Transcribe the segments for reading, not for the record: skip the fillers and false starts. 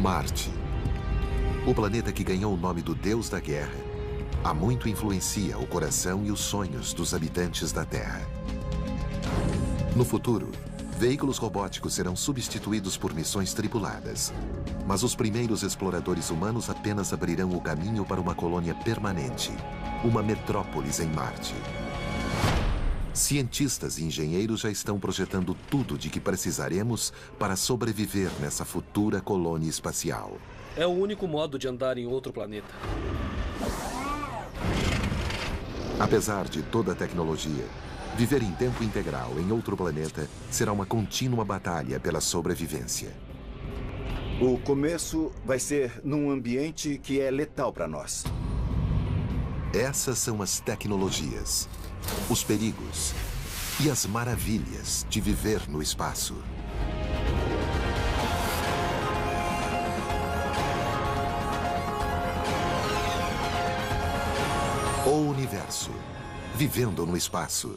Marte. O planeta que ganhou o nome do Deus da Guerra, há muito influencia o coração e os sonhos dos habitantes da Terra. No futuro, veículos robóticos serão substituídos por missões tripuladas. Mas os primeiros exploradores humanos apenas abrirão o caminho para uma colônia permanente, uma metrópolis em Marte. Cientistas e engenheiros já estão projetando tudo de que precisaremos para sobreviver nessa futura colônia espacial. É o único modo de andar em outro planeta. Apesar de toda a tecnologia, viver em tempo integral em outro planeta será uma contínua batalha pela sobrevivência. O começo vai ser num ambiente que é letal para nós. Essas são as tecnologias, os perigos e as maravilhas de viver no espaço. O universo, vivendo no espaço.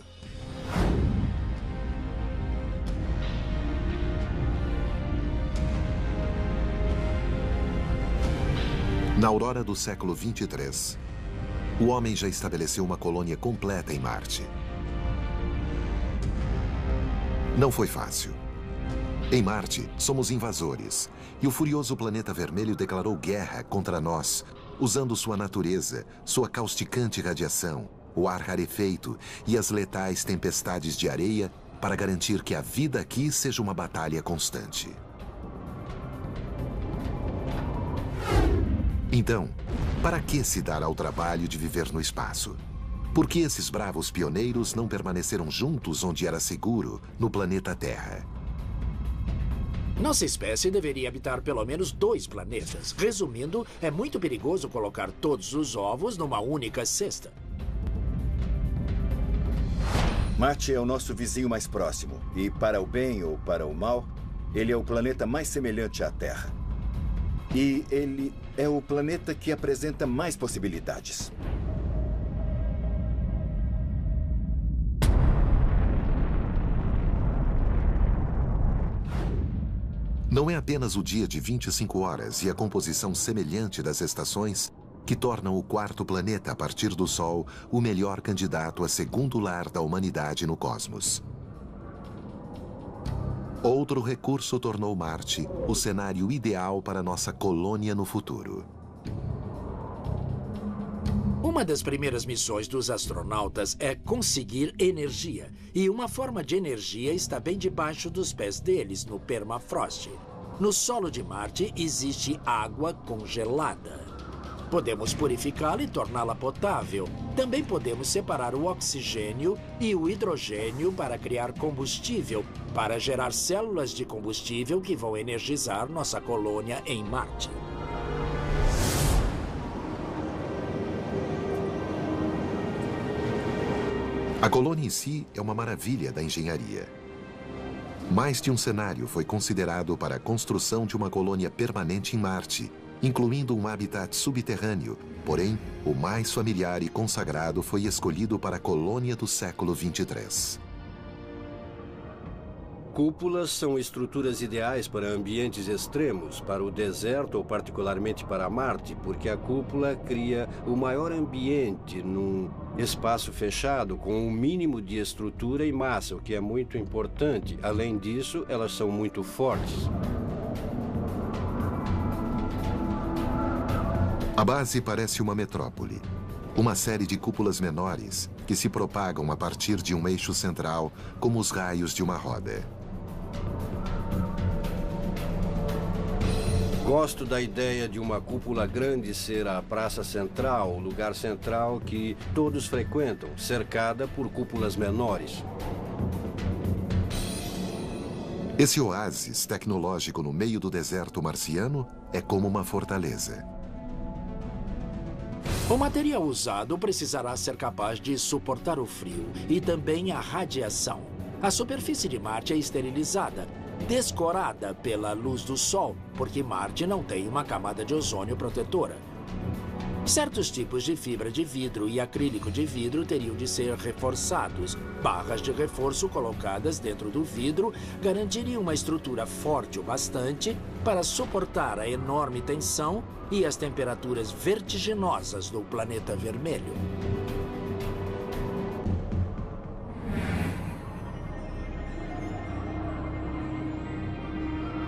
Na aurora do século 23, o homem já estabeleceu uma colônia completa em Marte. Não foi fácil. Em Marte, somos invasores, e o furioso planeta vermelho declarou guerra contra nós, usando sua natureza, sua causticante radiação, o ar rarefeito e as letais tempestades de areia para garantir que a vida aqui seja uma batalha constante. Então, para que se dar ao trabalho de viver no espaço? Por que esses bravos pioneiros não permaneceram juntos onde era seguro, no planeta Terra? Nossa espécie deveria habitar pelo menos 2 planetas. Resumindo, é muito perigoso colocar todos os ovos numa única cesta. Marte é o nosso vizinho mais próximo. E para o bem ou para o mal, ele é o planeta mais semelhante à Terra. E ele é o planeta que apresenta mais possibilidades. Não é apenas o dia de 25 horas e a composição semelhante das estações que tornam o quarto planeta a partir do Sol o melhor candidato a segundo lar da humanidade no cosmos. Outro recurso tornou Marte o cenário ideal para nossa colônia no futuro. Uma das primeiras missões dos astronautas é conseguir energia. E uma forma de energia está bem debaixo dos pés deles, no permafrost. No solo de Marte existe água congelada. Podemos purificá-la e torná-la potável. Também podemos separar o oxigênio e o hidrogênio para criar combustível, para gerar células de combustível que vão energizar nossa colônia em Marte. A colônia em si é uma maravilha da engenharia. Mais de um cenário foi considerado para a construção de uma colônia permanente em Marte, incluindo um habitat subterrâneo. Porém, o mais familiar e consagrado foi escolhido para a colônia do século 23. Cúpulas são estruturas ideais para ambientes extremos, para o deserto ou particularmente para Marte, porque a cúpula cria o maior ambiente num espaço fechado com um mínimo de estrutura e massa, o que é muito importante. Além disso, elas são muito fortes. A base parece uma metrópole. Uma série de cúpulas menores que se propagam a partir de um eixo central, como os raios de uma roda. Gosto da ideia de uma cúpula grande ser a praça central, o lugar central que todos frequentam, cercada por cúpulas menores. Esse oásis tecnológico no meio do deserto marciano é como uma fortaleza. O material usado precisará ser capaz de suportar o frio e também a radiação. A superfície de Marte é esterilizada, descorada pela luz do Sol, porque Marte não tem uma camada de ozônio protetora. Certos tipos de fibra de vidro e acrílico de vidro teriam de ser reforçados. Barras de reforço colocadas dentro do vidro garantiriam uma estrutura forte o bastante para suportar a enorme tensão e as temperaturas vertiginosas do planeta vermelho.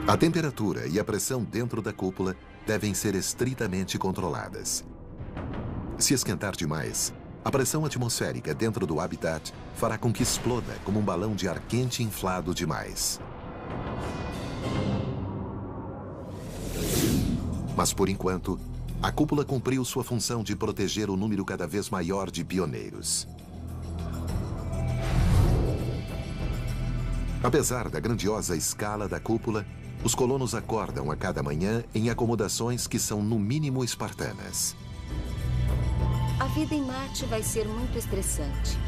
A temperatura e a pressão dentro da cúpula devem ser estritamente controladas. Se esquentar demais, a pressão atmosférica dentro do habitat fará com que exploda como um balão de ar quente inflado demais. Mas, por enquanto, a cúpula cumpriu sua função de proteger o número cada vez maior de pioneiros. Apesar da grandiosa escala da cúpula, os colonos acordam a cada manhã em acomodações que são no mínimo espartanas. A vida em Marte vai ser muito estressante.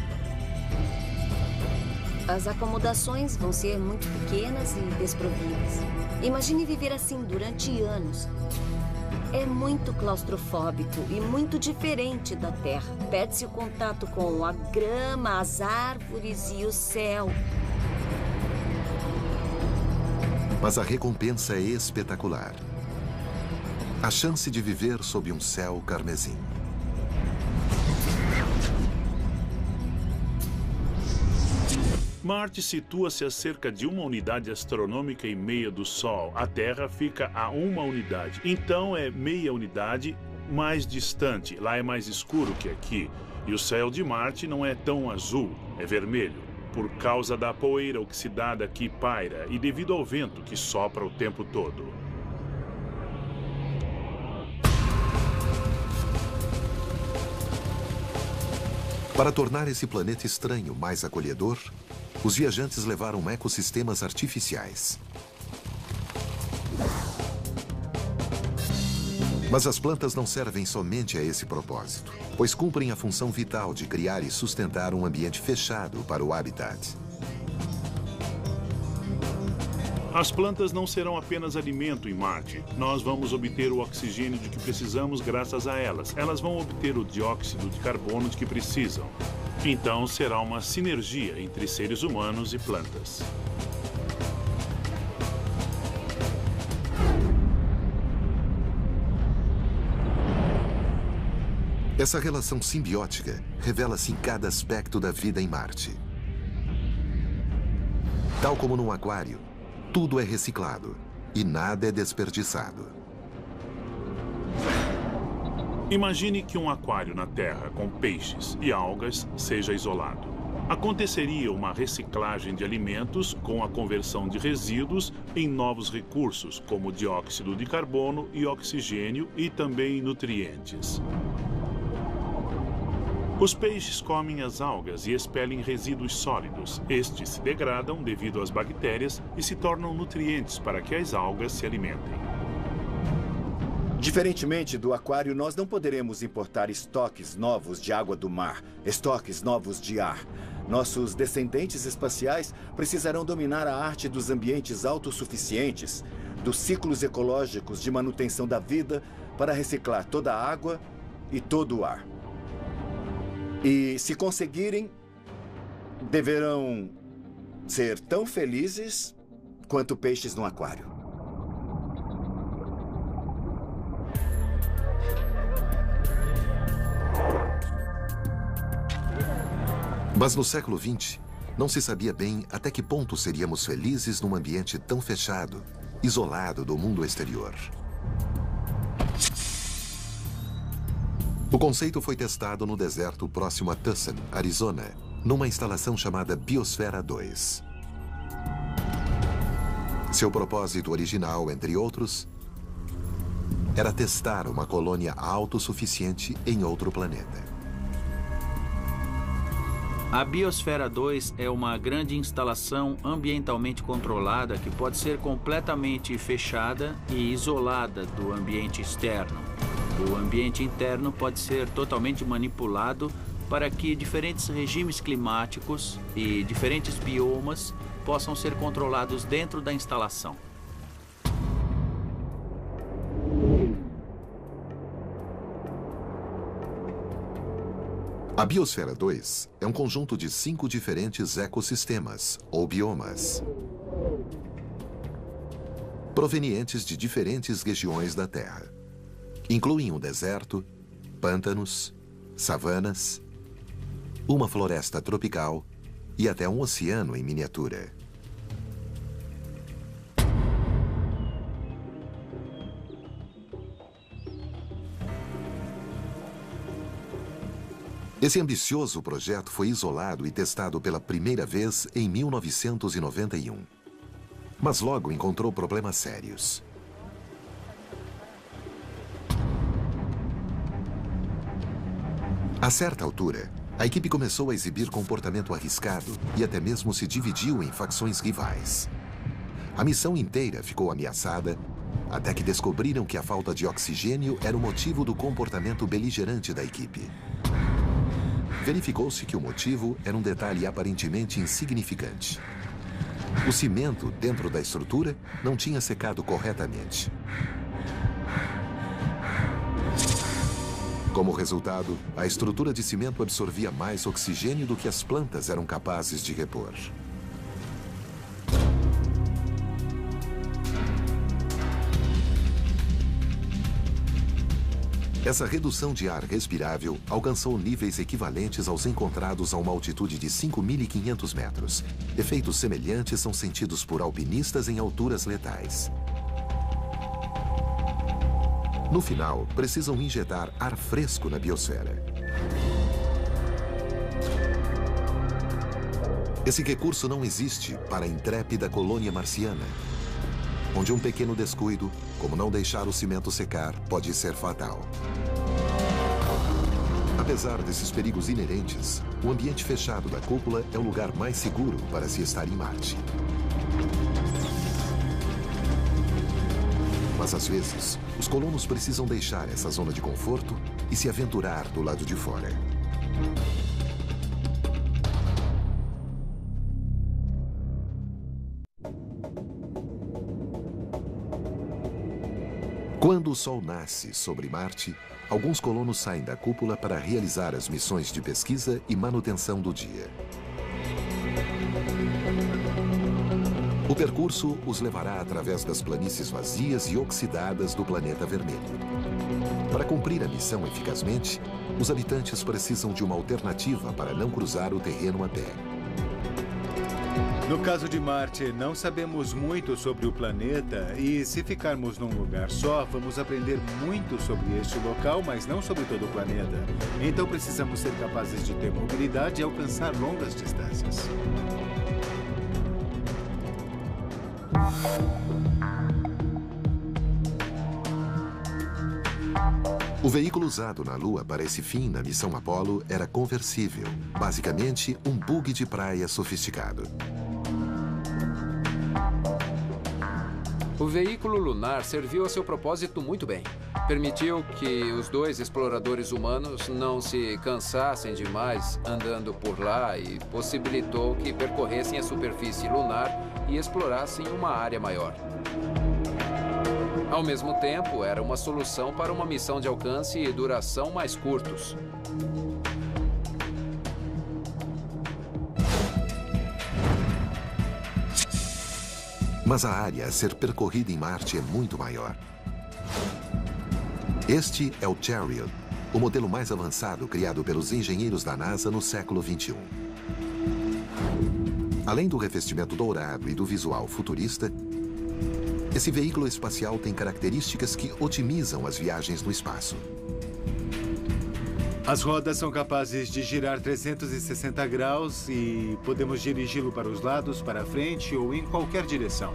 As acomodações vão ser muito pequenas e desprovidas. Imagine viver assim durante anos. É muito claustrofóbico e muito diferente da Terra. Perde-se o contato com a grama, as árvores e o céu. Mas a recompensa é espetacular. A chance de viver sob um céu carmesim. Marte situa-se a cerca de 1 unidade astronômica e meia do Sol. A Terra fica a 1 unidade. Então é meia unidade mais distante. Lá é mais escuro que aqui. E o céu de Marte não é tão azul, é vermelho. Por causa da poeira oxidada que paira e devido ao vento que sopra o tempo todo. Para tornar esse planeta estranho mais acolhedor, os viajantes levaram ecossistemas artificiais. Mas as plantas não servem somente a esse propósito, pois cumprem a função vital de criar e sustentar um ambiente fechado para o habitat. As plantas não serão apenas alimento em Marte. Nós vamos obter o oxigênio de que precisamos graças a elas. Elas vão obter o dióxido de carbono de que precisam. Então será uma sinergia entre seres humanos e plantas. Essa relação simbiótica revela-se em cada aspecto da vida em Marte. Tal como num aquário, tudo é reciclado e nada é desperdiçado. Imagine que um aquário na Terra com peixes e algas seja isolado. Aconteceria uma reciclagem de alimentos com a conversão de resíduos em novos recursos, como dióxido de carbono e oxigênio e também nutrientes. Os peixes comem as algas e expelem resíduos sólidos. Estes se degradam devido às bactérias e se tornam nutrientes para que as algas se alimentem. Diferentemente do aquário, nós não poderemos importar estoques novos de água do mar, estoques novos de ar. Nossos descendentes espaciais precisarão dominar a arte dos ambientes autossuficientes, dos ciclos ecológicos de manutenção da vida para reciclar toda a água e todo o ar. E, se conseguirem, deverão ser tão felizes quanto peixes no aquário. Mas no século XX, não se sabia bem até que ponto seríamos felizes num ambiente tão fechado, isolado do mundo exterior. O conceito foi testado no deserto próximo a Tucson, Arizona, numa instalação chamada Biosfera 2. Seu propósito original, entre outros, era testar uma colônia autossuficiente em outro planeta. A Biosfera 2 é uma grande instalação ambientalmente controlada que pode ser completamente fechada e isolada do ambiente externo. O ambiente interno pode ser totalmente manipulado para que diferentes regimes climáticos e diferentes biomas possam ser controlados dentro da instalação. A Biosfera 2 é um conjunto de 5 diferentes ecossistemas, ou biomas, provenientes de diferentes regiões da Terra. Incluem um deserto, pântanos, savanas, uma floresta tropical e até um oceano em miniatura. Esse ambicioso projeto foi isolado e testado pela primeira vez em 1991. Mas logo encontrou problemas sérios. A certa altura, a equipe começou a exibir comportamento arriscado e até mesmo se dividiu em facções rivais. A missão inteira ficou ameaçada até que descobriram que a falta de oxigênio era o motivo do comportamento beligerante da equipe. Verificou-se que o motivo era um detalhe aparentemente insignificante. O cimento dentro da estrutura não tinha secado corretamente. Como resultado, a estrutura de cimento absorvia mais oxigênio do que as plantas eram capazes de repor. Essa redução de ar respirável alcançou níveis equivalentes aos encontrados a uma altitude de 5.500 metros. Efeitos semelhantes são sentidos por alpinistas em alturas letais. No final, precisam injetar ar fresco na biosfera. Esse recurso não existe para a intrépida colônia marciana, onde um pequeno descuido, como não deixar o cimento secar, pode ser fatal. Apesar desses perigos inerentes, o ambiente fechado da cúpula é o lugar mais seguro para se estar em Marte. Mas às vezes, os colonos precisam deixar essa zona de conforto e se aventurar do lado de fora. Quando o Sol nasce sobre Marte, alguns colonos saem da cúpula para realizar as missões de pesquisa e manutenção do dia. O percurso os levará através das planícies vazias e oxidadas do planeta vermelho. Para cumprir a missão eficazmente, os habitantes precisam de uma alternativa para não cruzar o terreno a pé. No caso de Marte, não sabemos muito sobre o planeta e, se ficarmos num lugar só, vamos aprender muito sobre este local, mas não sobre todo o planeta. Então precisamos ser capazes de ter mobilidade e alcançar longas distâncias. O veículo usado na Lua para esse fim na missão Apollo era conversível, basicamente um bug de praia sofisticado. O veículo lunar serviu a seu propósito muito bem. Permitiu que os dois exploradores humanos não se cansassem demais andando por lá e possibilitou que percorressem a superfície lunar e explorassem uma área maior. Ao mesmo tempo, era uma solução para uma missão de alcance e duração mais curtos. Mas a área a ser percorrida em Marte é muito maior. Este é o Chariot, o modelo mais avançado criado pelos engenheiros da NASA no século XXI. Além do revestimento dourado e do visual futurista, esse veículo espacial tem características que otimizam as viagens no espaço. As rodas são capazes de girar 360 graus e podemos dirigi-lo para os lados, para a frente ou em qualquer direção.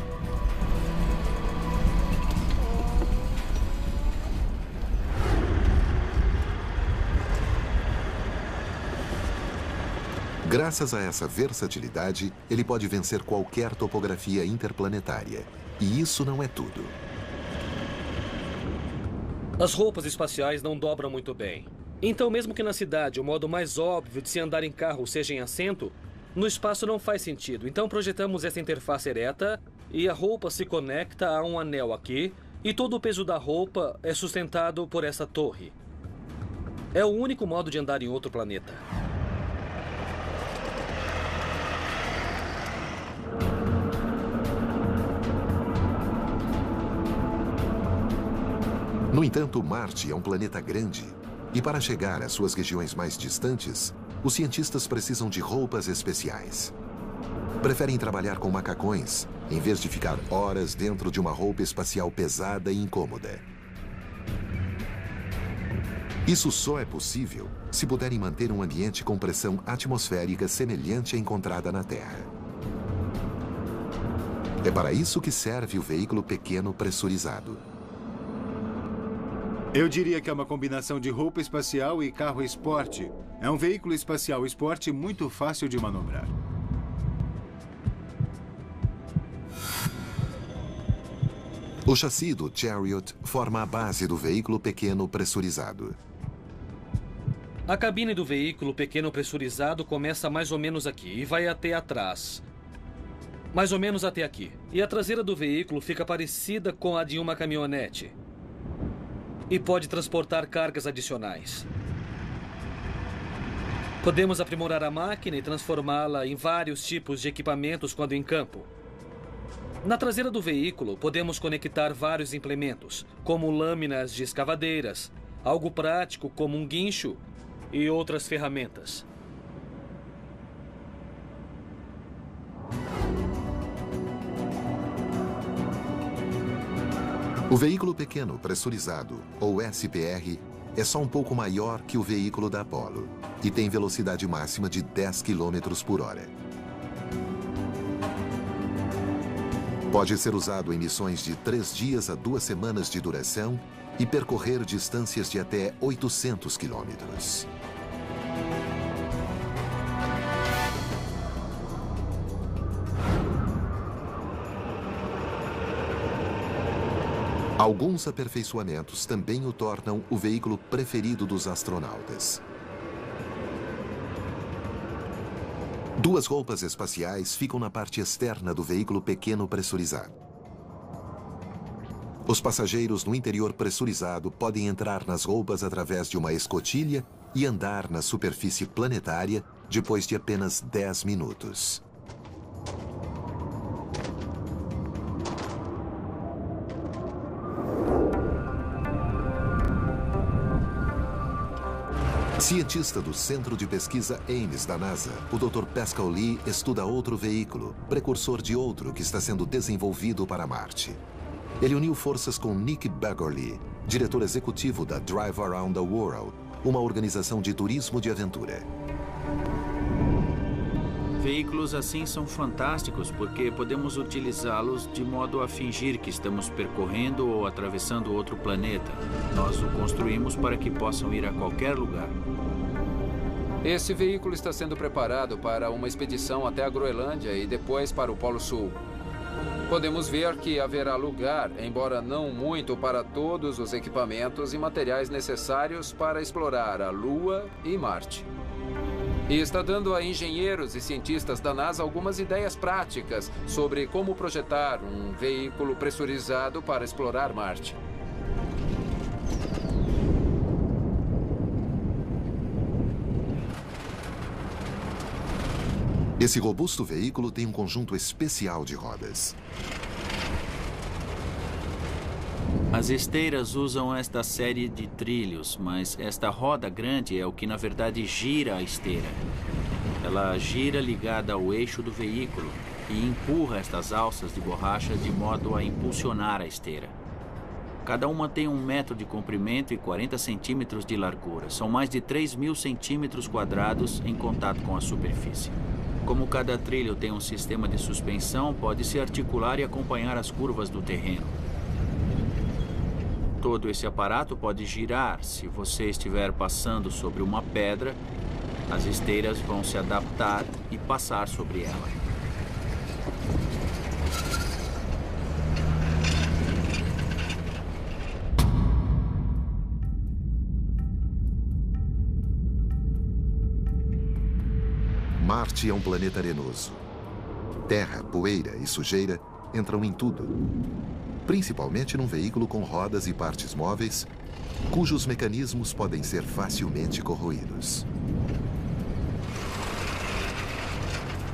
Graças a essa versatilidade, ele pode vencer qualquer topografia interplanetária. E isso não é tudo. As roupas espaciais não dobram muito bem. Então, mesmo que na cidade o modo mais óbvio de se andar em carro seja em assento, no espaço não faz sentido. Então, projetamos essa interface ereta e a roupa se conecta a um anel aqui e todo o peso da roupa é sustentado por essa torre. É o único modo de andar em outro planeta. No entanto, Marte é um planeta grande. E para chegar às suas regiões mais distantes, os cientistas precisam de roupas especiais. Preferem trabalhar com macacões, em vez de ficar horas dentro de uma roupa espacial pesada e incômoda. Isso só é possível se puderem manter um ambiente com pressão atmosférica semelhante à encontrada na Terra. É para isso que serve o veículo pequeno pressurizado. Eu diria que é uma combinação de roupa espacial e carro esporte. É um veículo espacial esporte muito fácil de manobrar. O chassi do Chariot forma a base do veículo pequeno pressurizado. A cabine do veículo pequeno pressurizado começa mais ou menos aqui e vai até atrás. Mais ou menos até aqui. E a traseira do veículo fica parecida com a de uma caminhonete. E pode transportar cargas adicionais. Podemos aprimorar a máquina e transformá-la em vários tipos de equipamentos quando em campo. Na traseira do veículo, podemos conectar vários implementos, como lâminas de escavadeiras, algo prático como um guincho e outras ferramentas. O veículo pequeno pressurizado, ou SPR, é só um pouco maior que o veículo da Apollo e tem velocidade máxima de 10 km por hora. Pode ser usado em missões de 3 dias a 2 semanas de duração e percorrer distâncias de até 800 quilômetros. Alguns aperfeiçoamentos também o tornam o veículo preferido dos astronautas. 2 roupas espaciais ficam na parte externa do veículo pequeno pressurizado. Os passageiros no interior pressurizado podem entrar nas roupas através de uma escotilha e andar na superfície planetária depois de apenas 10 minutos. Cientista do Centro de Pesquisa Ames da NASA, o Dr. Pascal Lee estuda outro veículo, precursor de outro que está sendo desenvolvido para Marte. Ele uniu forças com Nick Baggerly, diretor executivo da Drive Around the World, uma organização de turismo de aventura. Veículos assim são fantásticos porque podemos utilizá-los de modo a fingir que estamos percorrendo ou atravessando outro planeta. Nós o construímos para que possam ir a qualquer lugar. Esse veículo está sendo preparado para uma expedição até a Groenlândia e depois para o Polo Sul. Podemos ver que haverá lugar, embora não muito, para todos os equipamentos e materiais necessários para explorar a Lua e Marte. E está dando a engenheiros e cientistas da NASA algumas ideias práticas sobre como projetar um veículo pressurizado para explorar Marte. Esse robusto veículo tem um conjunto especial de rodas. As esteiras usam esta série de trilhos, mas esta roda grande é o que na verdade gira a esteira. Ela gira ligada ao eixo do veículo e empurra estas alças de borracha de modo a impulsionar a esteira. Cada uma tem 1 metro de comprimento e 40 centímetros de largura. São mais de 3.000 centímetros quadrados em contato com a superfície. Como cada trilho tem um sistema de suspensão, pode-se articular e acompanhar as curvas do terreno. Todo esse aparato pode girar. Se você estiver passando sobre uma pedra, as esteiras vão se adaptar e passar sobre ela. Marte é um planeta arenoso. Terra, poeira e sujeira entram em tudo. Principalmente num veículo com rodas e partes móveis cujos mecanismos podem ser facilmente corroídos.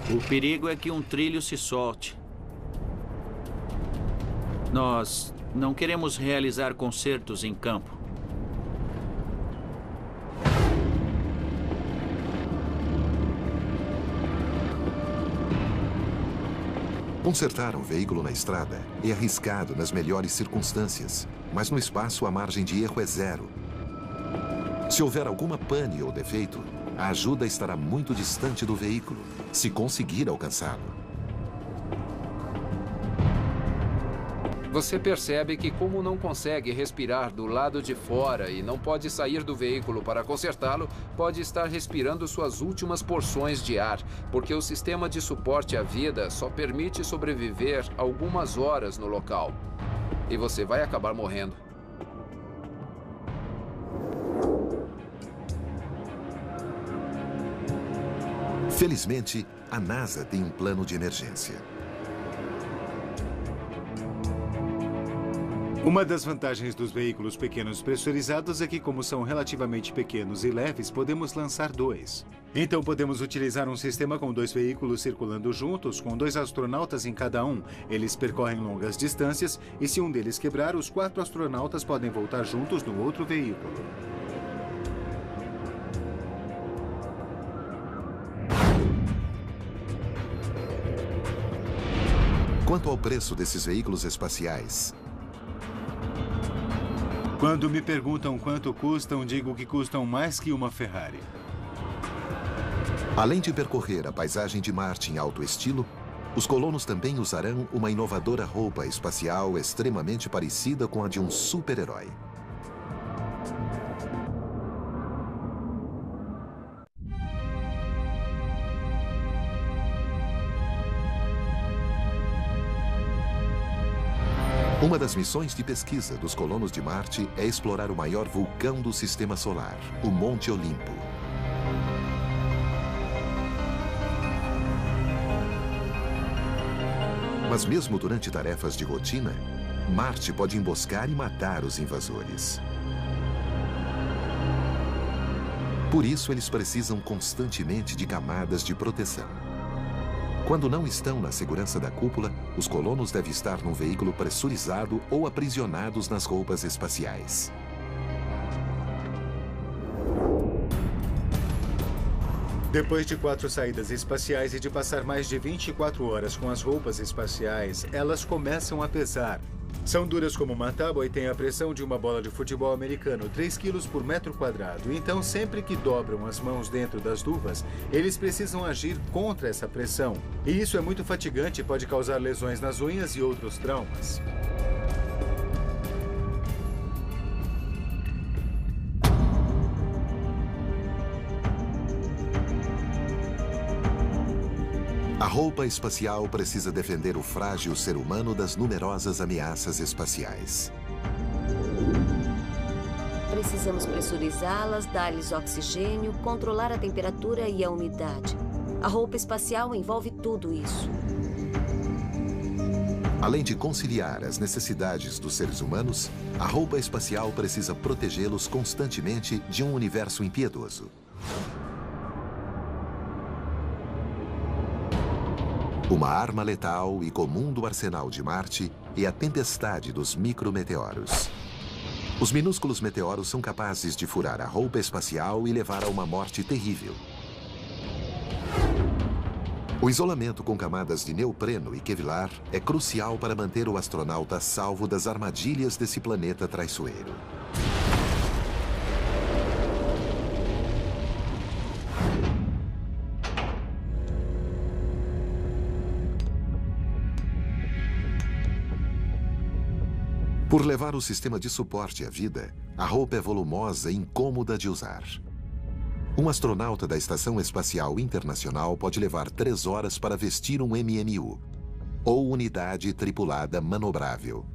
O perigo é que um trilho se solte. Nós não queremos realizar concertos em campo. Consertar um veículo na estrada é arriscado nas melhores circunstâncias, mas no espaço a margem de erro é zero. Se houver alguma pane ou defeito, a ajuda estará muito distante do veículo, se conseguir alcançá-lo. Você percebe que, como não consegue respirar do lado de fora e não pode sair do veículo para consertá-lo, pode estar respirando suas últimas porções de ar, porque o sistema de suporte à vida só permite sobreviver algumas horas no local. E você vai acabar morrendo. Felizmente, a NASA tem um plano de emergência. Uma das vantagens dos veículos pequenos pressurizados é que, como são relativamente pequenos e leves, podemos lançar dois. Então podemos utilizar um sistema com 2 veículos circulando juntos, com 2 astronautas em cada um. Eles percorrem longas distâncias e, se um deles quebrar, os 4 astronautas podem voltar juntos no outro veículo. Quanto ao preço desses veículos espaciais, quando me perguntam quanto custam, digo que custam mais que uma Ferrari. Além de percorrer a paisagem de Marte em alto estilo, os colonos também usarão uma inovadora roupa espacial extremamente parecida com a de um super-herói. Uma das missões de pesquisa dos colonos de Marte é explorar o maior vulcão do Sistema Solar, o Monte Olimpo. Mas mesmo durante tarefas de rotina, Marte pode emboscar e matar os invasores. Por isso, eles precisam constantemente de camadas de proteção. Quando não estão na segurança da cúpula, os colonos devem estar num veículo pressurizado ou aprisionados nas roupas espaciais. Depois de 4 saídas espaciais e de passar mais de 24 horas com as roupas espaciais, elas começam a pesar. São duras como uma tábua e têm a pressão de uma bola de futebol americano, 3 quilos por metro quadrado. Então, sempre que dobram as mãos dentro das luvas, eles precisam agir contra essa pressão. E isso é muito fatigante e pode causar lesões nas unhas e outros traumas. A roupa espacial precisa defender o frágil ser humano das numerosas ameaças espaciais. Precisamos pressurizá-las, dar-lhes oxigênio, controlar a temperatura e a umidade. A roupa espacial envolve tudo isso. Além de conciliar as necessidades dos seres humanos, a roupa espacial precisa protegê-los constantemente de um universo impiedoso. Uma arma letal e comum do arsenal de Marte é a tempestade dos micrometeoros. Os minúsculos meteoros são capazes de furar a roupa espacial e levar a uma morte terrível. O isolamento com camadas de neopreno e kevlar é crucial para manter o astronauta salvo das armadilhas desse planeta traiçoeiro. Por levar o sistema de suporte à vida, a roupa é volumosa e incômoda de usar. Um astronauta da Estação Espacial Internacional pode levar 3 horas para vestir um MMU, ou unidade tripulada manobrável.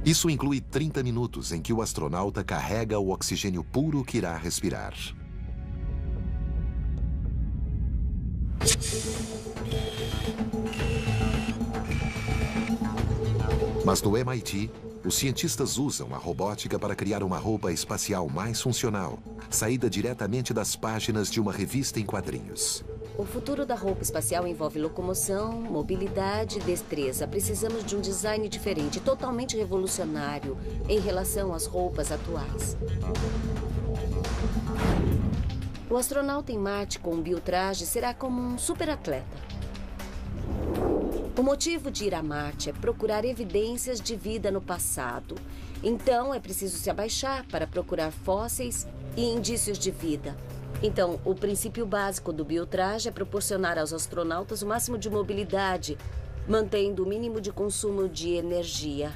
Isso inclui 30 minutos em que o astronauta carrega o oxigênio puro que irá respirar. Mas no MIT, os cientistas usam a robótica para criar uma roupa espacial mais funcional, saída diretamente das páginas de uma revista em quadrinhos. O futuro da roupa espacial envolve locomoção, mobilidade e destreza. Precisamos de um design diferente, totalmente revolucionário em relação às roupas atuais. O astronauta em Marte com um biotraje será como um superatleta. O motivo de ir a Marte é procurar evidências de vida no passado. Então, é preciso se abaixar para procurar fósseis e indícios de vida. Então, o princípio básico do biotraje é proporcionar aos astronautas o máximo de mobilidade, mantendo o mínimo de consumo de energia.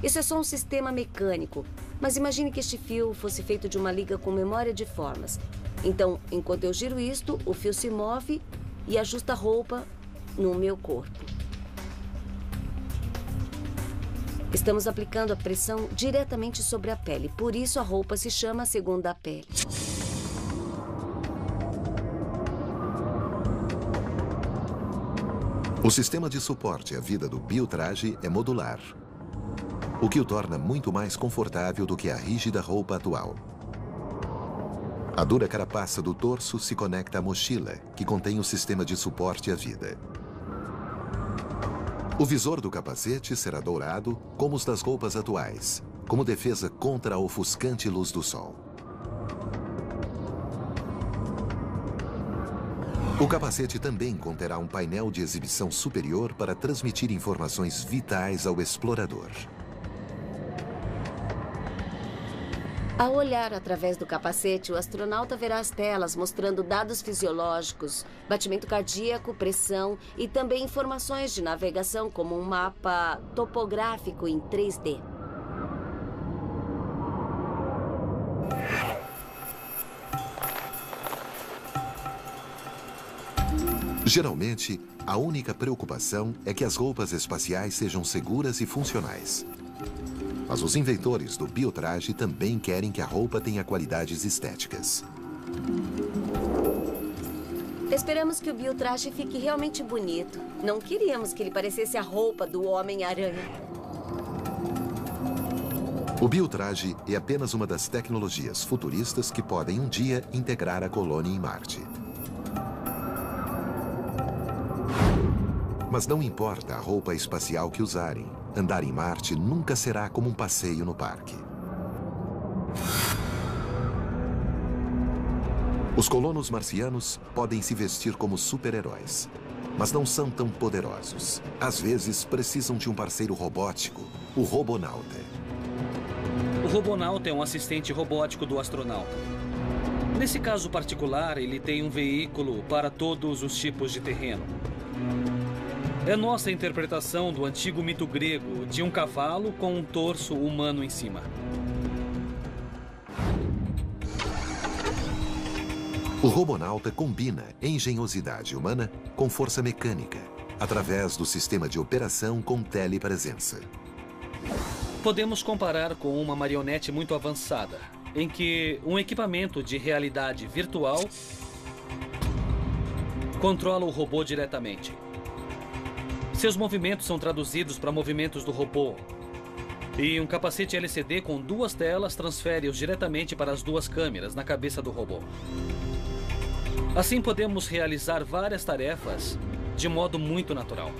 Isso é só um sistema mecânico, mas imagine que este fio fosse feito de uma liga com memória de formas. Então, enquanto eu giro isto, o fio se move e ajusta a roupa no meu corpo. Estamos aplicando a pressão diretamente sobre a pele, por isso a roupa se chama segunda pele. O sistema de suporte à vida do biotraje é modular, o que o torna muito mais confortável do que a rígida roupa atual. A dura carapaça do torso se conecta à mochila, que contém o sistema de suporte à vida. O visor do capacete será dourado, como os das roupas atuais, como defesa contra a ofuscante luz do sol. O capacete também conterá um painel de exibição superior para transmitir informações vitais ao explorador. Ao olhar através do capacete, o astronauta verá as telas mostrando dados fisiológicos, batimento cardíaco, pressão e também informações de navegação como um mapa topográfico em 3D. Geralmente, a única preocupação é que as roupas espaciais sejam seguras e funcionais. Mas os inventores do biotraje também querem que a roupa tenha qualidades estéticas. Esperamos que o biotraje fique realmente bonito. Não queríamos que ele parecesse a roupa do Homem-Aranha. O biotraje é apenas uma das tecnologias futuristas que podem um dia integrar a colônia em Marte. Mas não importa a roupa espacial que usarem, andar em Marte nunca será como um passeio no parque. Os colonos marcianos podem se vestir como super-heróis, mas não são tão poderosos. Às vezes, precisam de um parceiro robótico, o Robonauta. O Robonauta é um assistente robótico do astronauta. Nesse caso particular, ele tem um veículo para todos os tipos de terreno. É nossa interpretação do antigo mito grego de um cavalo com um torso humano em cima. O Robonauta combina engenhosidade humana com força mecânica, através do sistema de operação com telepresença. Podemos comparar com uma marionete muito avançada, em que um equipamento de realidade virtual controla o robô diretamente. Seus movimentos são traduzidos para movimentos do robô. E um capacete LCD com 2 telas transfere-os diretamente para as 2 câmeras na cabeça do robô. Assim podemos realizar várias tarefas de modo muito natural.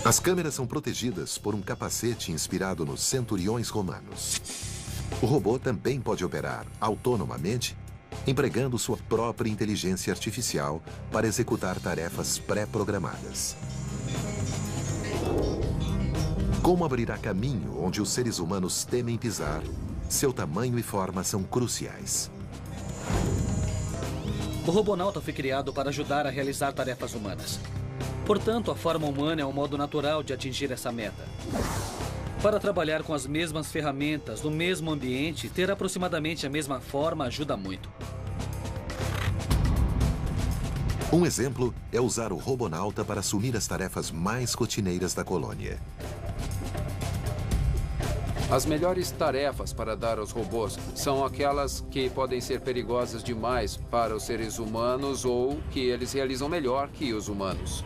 As câmeras são protegidas por um capacete inspirado nos centuriões romanos. O robô também pode operar autonomamente, empregando sua própria inteligência artificial para executar tarefas pré-programadas. Como abrirá caminho onde os seres humanos temem pisar, seu tamanho e forma são cruciais. O Robonauta foi criado para ajudar a realizar tarefas humanas. Portanto, a forma humana é um modo natural de atingir essa meta. Para trabalhar com as mesmas ferramentas, no mesmo ambiente, ter aproximadamente a mesma forma ajuda muito. Um exemplo é usar o Robonauta para assumir as tarefas mais rotineiras da colônia. As melhores tarefas para dar aos robôs são aquelas que podem ser perigosas demais para os seres humanos ou que eles realizam melhor que os humanos.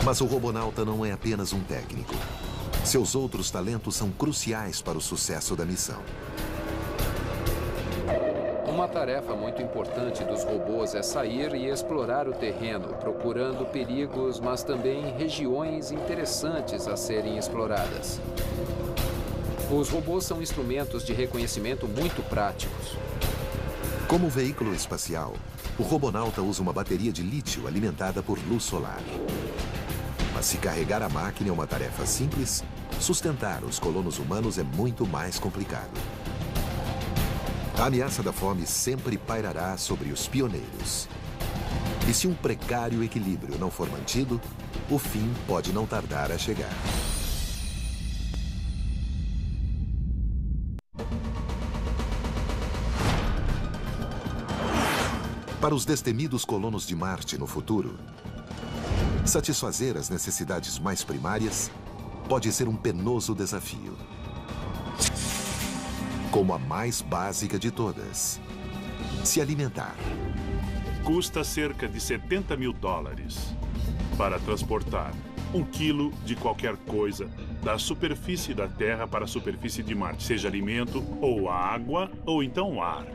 Mas o robonauta não é apenas um técnico. Seus outros talentos são cruciais para o sucesso da missão. Uma tarefa muito importante dos robôs é sair e explorar o terreno, procurando perigos, mas também regiões interessantes a serem exploradas. Os robôs são instrumentos de reconhecimento muito práticos. Como veículo espacial, o robonauta usa uma bateria de lítio alimentada por luz solar. Mas se carregar a máquina é uma tarefa simples, sustentar os colonos humanos é muito mais complicado. A ameaça da fome sempre pairará sobre os pioneiros. E se um precário equilíbrio não for mantido, o fim pode não tardar a chegar. Para os destemidos colonos de Marte no futuro, satisfazer as necessidades mais primárias pode ser um penoso desafio. Como a mais básica de todas: se alimentar. Custa cerca de $70 mil para transportar 1 quilo de qualquer coisa da superfície da Terra para a superfície de Marte, seja alimento, ou água, ou então ar.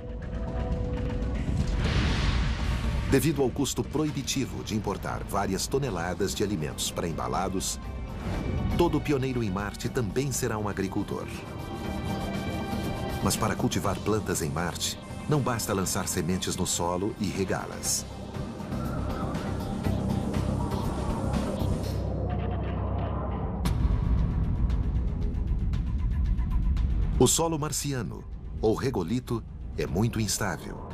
Devido ao custo proibitivo de importar várias toneladas de alimentos pré-embalados, todo pioneiro em Marte também será um agricultor. Mas para cultivar plantas em Marte, não basta lançar sementes no solo e regá-las. O solo marciano, ou regolito, é muito instável.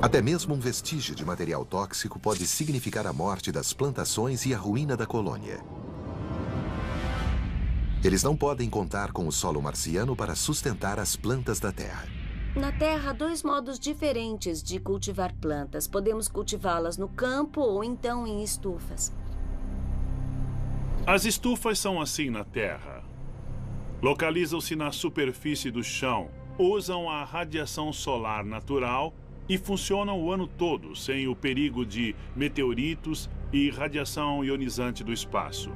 Até mesmo um vestígio de material tóxico pode significar a morte das plantações e a ruína da colônia. Eles não podem contar com o solo marciano para sustentar as plantas da Terra. Na Terra, há 2 modos diferentes de cultivar plantas. Podemos cultivá-las no campo ou então em estufas. As estufas são assim na Terra. Localizam-se na superfície do chão, usam a radiação solar natural e funcionam o ano todo, sem o perigo de meteoritos e radiação ionizante do espaço.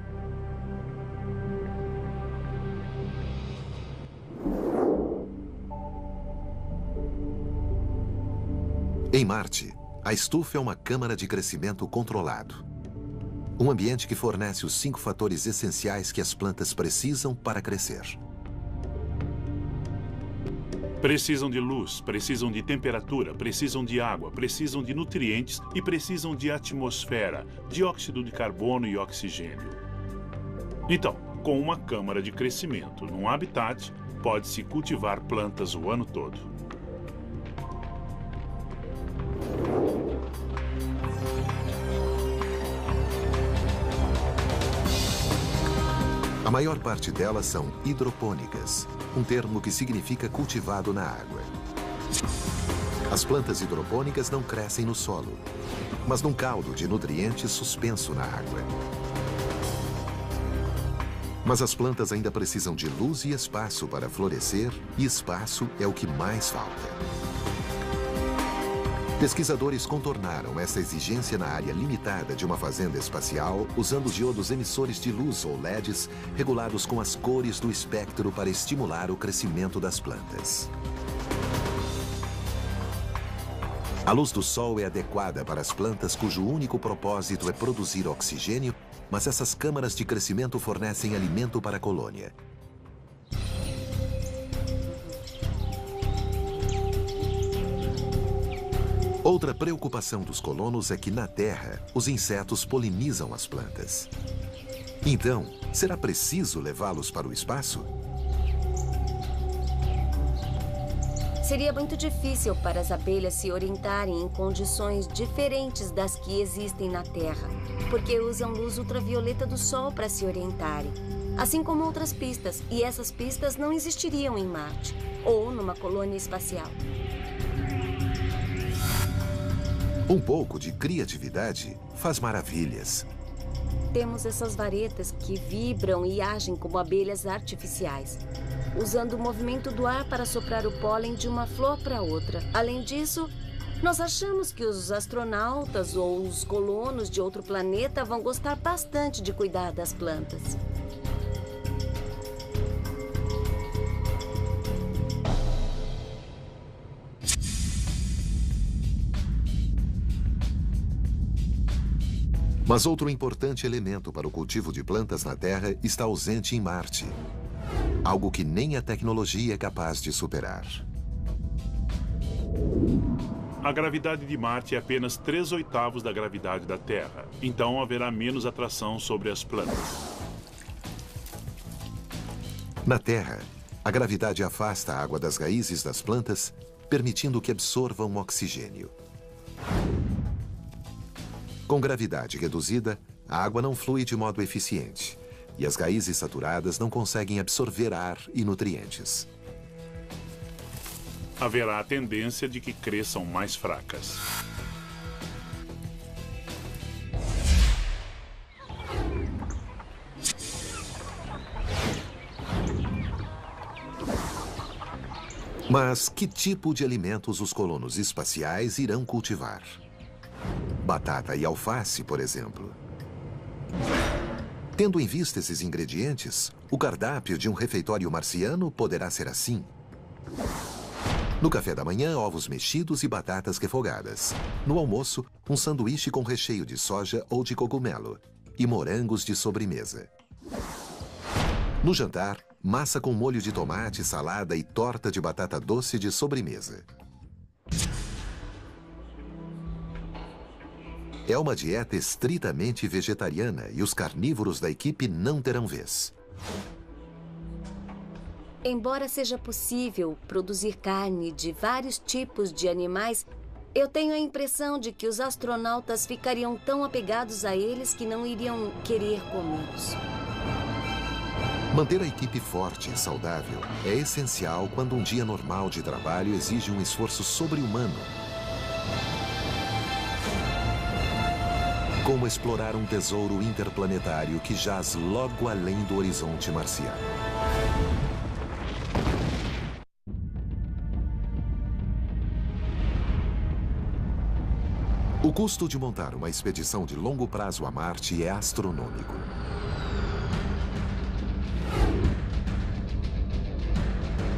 Em Marte, a estufa é uma câmara de crescimento controlado. Um ambiente que fornece os 5 fatores essenciais que as plantas precisam para crescer. Precisam de luz, precisam de temperatura, precisam de água, precisam de nutrientes e precisam de atmosfera, dióxido de carbono e oxigênio. Então, com uma câmara de crescimento num habitat, pode-se cultivar plantas o ano todo. A maior parte delas são hidropônicas, um termo que significa cultivado na água. As plantas hidropônicas não crescem no solo, mas num caldo de nutrientes suspenso na água. Mas as plantas ainda precisam de luz e espaço para florescer, e espaço é o que mais falta. Pesquisadores contornaram essa exigência na área limitada de uma fazenda espacial usando diodos emissores de luz ou LEDs regulados com as cores do espectro para estimular o crescimento das plantas. A luz do sol é adequada para as plantas cujo único propósito é produzir oxigênio, mas essas câmaras de crescimento fornecem alimento para a colônia. Outra preocupação dos colonos é que, na Terra, os insetos polinizam as plantas. Então, será preciso levá-los para o espaço? Seria muito difícil para as abelhas se orientarem em condições diferentes das que existem na Terra, porque usam luz ultravioleta do Sol para se orientarem. assim como outras pistas, e essas pistas não existiriam em Marte ou numa colônia espacial. Um pouco de criatividade faz maravilhas. Temos essas varetas que vibram e agem como abelhas artificiais, usando o movimento do ar para soprar o pólen de uma flor para outra. Além disso, nós achamos que os astronautas ou os colonos de outro planeta vão gostar bastante de cuidar das plantas. Mas outro importante elemento para o cultivo de plantas na Terra está ausente em Marte. Algo que nem a tecnologia é capaz de superar. A gravidade de Marte é apenas 3/8 da gravidade da Terra. Então haverá menos atração sobre as plantas. Na Terra, a gravidade afasta a água das raízes das plantas, permitindo que absorvam oxigênio. Com gravidade reduzida, a água não flui de modo eficiente e as raízes saturadas não conseguem absorver ar e nutrientes. Haverá a tendência de que cresçam mais fracas. Mas que tipo de alimentos os colonos espaciais irão cultivar? Batata e alface, por exemplo. Tendo em vista esses ingredientes, o cardápio de um refeitório marciano poderá ser assim. No café da manhã, ovos mexidos e batatas refogadas. No almoço, um sanduíche com recheio de soja ou de cogumelo. E morangos de sobremesa. No jantar, massa com molho de tomate, salada e torta de batata doce de sobremesa. É uma dieta estritamente vegetariana e os carnívoros da equipe não terão vez. Embora seja possível produzir carne de vários tipos de animais, eu tenho a impressão de que os astronautas ficariam tão apegados a eles que não iriam querer comê-los. Manter a equipe forte e saudável é essencial quando um dia normal de trabalho exige um esforço sobre-humano. Como explorar um tesouro interplanetário que jaz logo além do horizonte marciano. O custo de montar uma expedição de longo prazo a Marte é astronômico.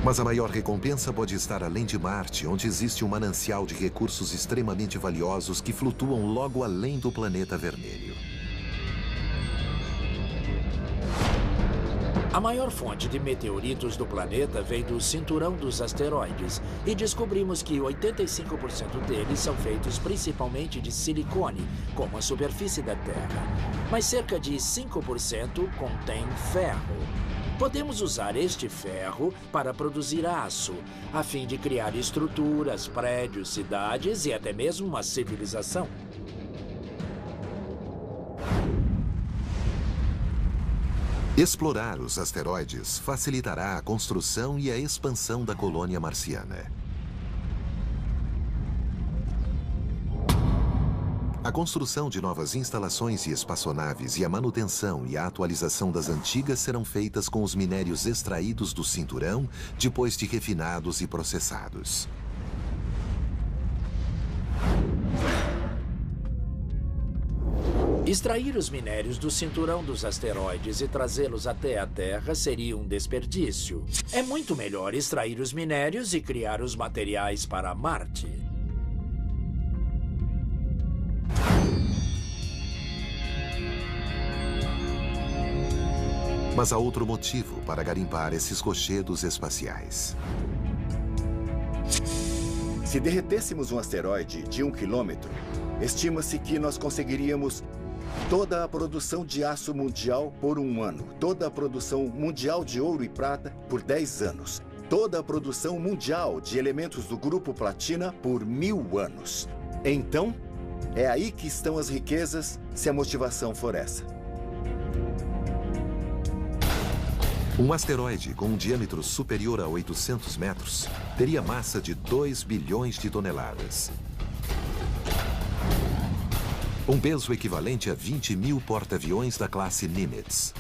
Mas a maior recompensa pode estar além de Marte, onde existe um manancial de recursos extremamente valiosos que flutuam logo além do planeta vermelho. A maior fonte de meteoritos do planeta vem do cinturão dos asteroides e descobrimos que 85% deles são feitos principalmente de silicone, como a superfície da Terra. Mas cerca de 5% contém ferro. Podemos usar este ferro para produzir aço, a fim de criar estruturas, prédios, cidades e até mesmo uma civilização. Explorar os asteroides facilitará a construção e a expansão da colônia marciana. A construção de novas instalações e espaçonaves e a manutenção e a atualização das antigas serão feitas com os minérios extraídos do cinturão, depois de refinados e processados. Extrair os minérios do cinturão dos asteroides e trazê-los até a Terra seria um desperdício. É muito melhor extrair os minérios e criar os materiais para Marte. Mas há outro motivo para garimpar esses rochedos espaciais. Se derretêssemos um asteroide de 1 quilômetro, estima-se que nós conseguiríamos toda a produção de aço mundial por 1 ano, toda a produção mundial de ouro e prata por 10 anos, toda a produção mundial de elementos do grupo platina por 1000 anos. Então, é aí que estão as riquezas, se a motivação for essa. Um asteroide com um diâmetro superior a 800 metros teria massa de 2 bilhões de toneladas. Um peso equivalente a 20 mil porta-aviões da classe Nimitz.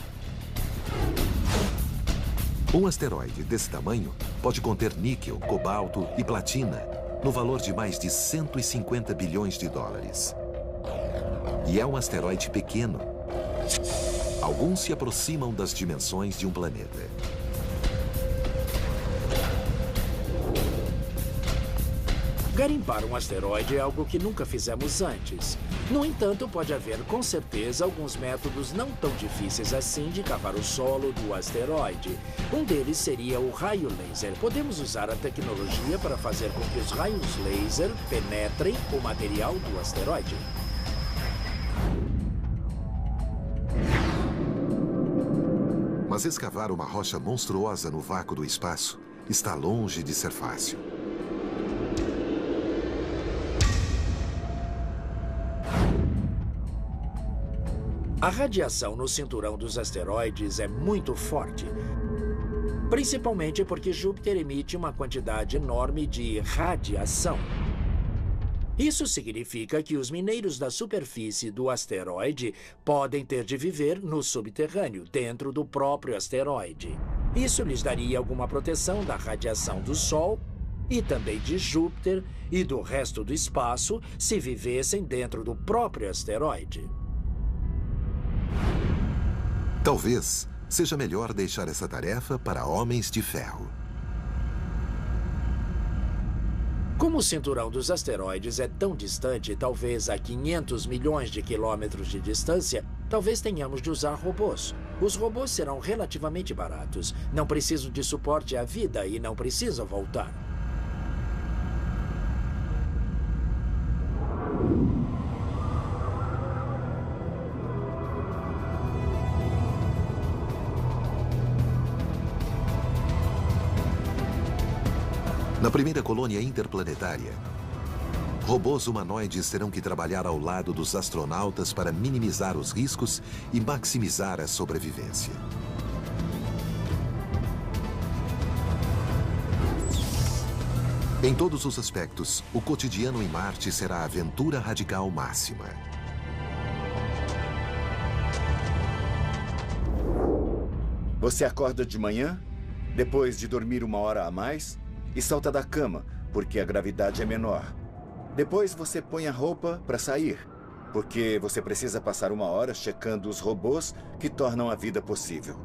Um asteroide desse tamanho pode conter níquel, cobalto e platina, no valor de mais de 150 bilhões de dólares. E é um asteroide pequeno. Alguns se aproximam das dimensões de um planeta. Garimpar um asteroide é algo que nunca fizemos antes. No entanto, pode haver, com certeza, alguns métodos não tão difíceis assim de cavar o solo do asteroide. Um deles seria o raio laser. Podemos usar a tecnologia para fazer com que os raios laser penetrem o material do asteroide. Mas escavar uma rocha monstruosa no vácuo do espaço está longe de ser fácil. A radiação no cinturão dos asteroides é muito forte, principalmente porque Júpiter emite uma quantidade enorme de radiação. Isso significa que os mineiros da superfície do asteroide podem ter de viver no subterrâneo, dentro do próprio asteroide. Isso lhes daria alguma proteção da radiação do Sol e também de Júpiter e do resto do espaço se vivessem dentro do próprio asteroide. Talvez seja melhor deixar essa tarefa para homens de ferro. Como o cinturão dos asteroides é tão distante, talvez a 500 milhões de quilômetros de distância, talvez tenhamos de usar robôs. Os robôs serão relativamente baratos, não precisam de suporte à vida e não precisam voltar. Na primeira colônia interplanetária, robôs humanoides terão que trabalhar ao lado dos astronautas para minimizar os riscos e maximizar a sobrevivência. Em todos os aspectos, o cotidiano em Marte será a aventura radical máxima. Você acorda de manhã, depois de dormir 1 hora a mais, e salta da cama, porque a gravidade é menor. Depois você põe a roupa para sair, porque você precisa passar 1 hora checando os robôs que tornam a vida possível.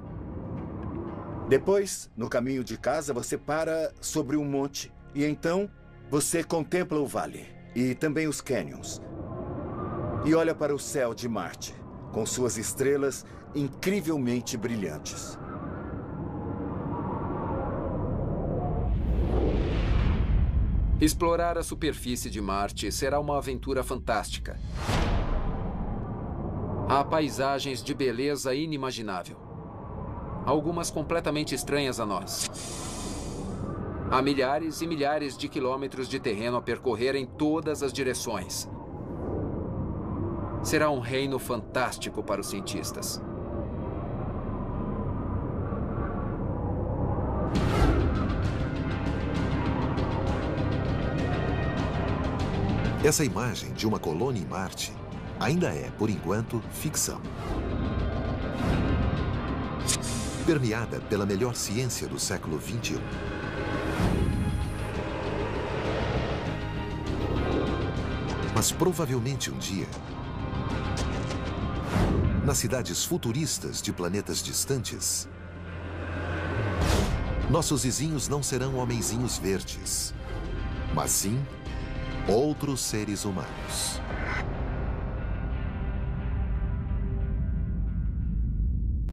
Depois, no caminho de casa, você para sobre um monte e então você contempla o vale e também os canyons. E olha para o céu de Marte, com suas estrelas incrivelmente brilhantes. Explorar a superfície de Marte será uma aventura fantástica. Há paisagens de beleza inimaginável. Algumas completamente estranhas a nós. Há milhares e milhares de quilômetros de terreno a percorrer em todas as direções. Será um reino fantástico para os cientistas. Essa imagem de uma colônia em Marte ainda é, por enquanto, ficção. Permeada pela melhor ciência do século XXI. Mas provavelmente um dia, nas cidades futuristas de planetas distantes, nossos vizinhos não serão homenzinhos verdes, mas sim outros seres humanos.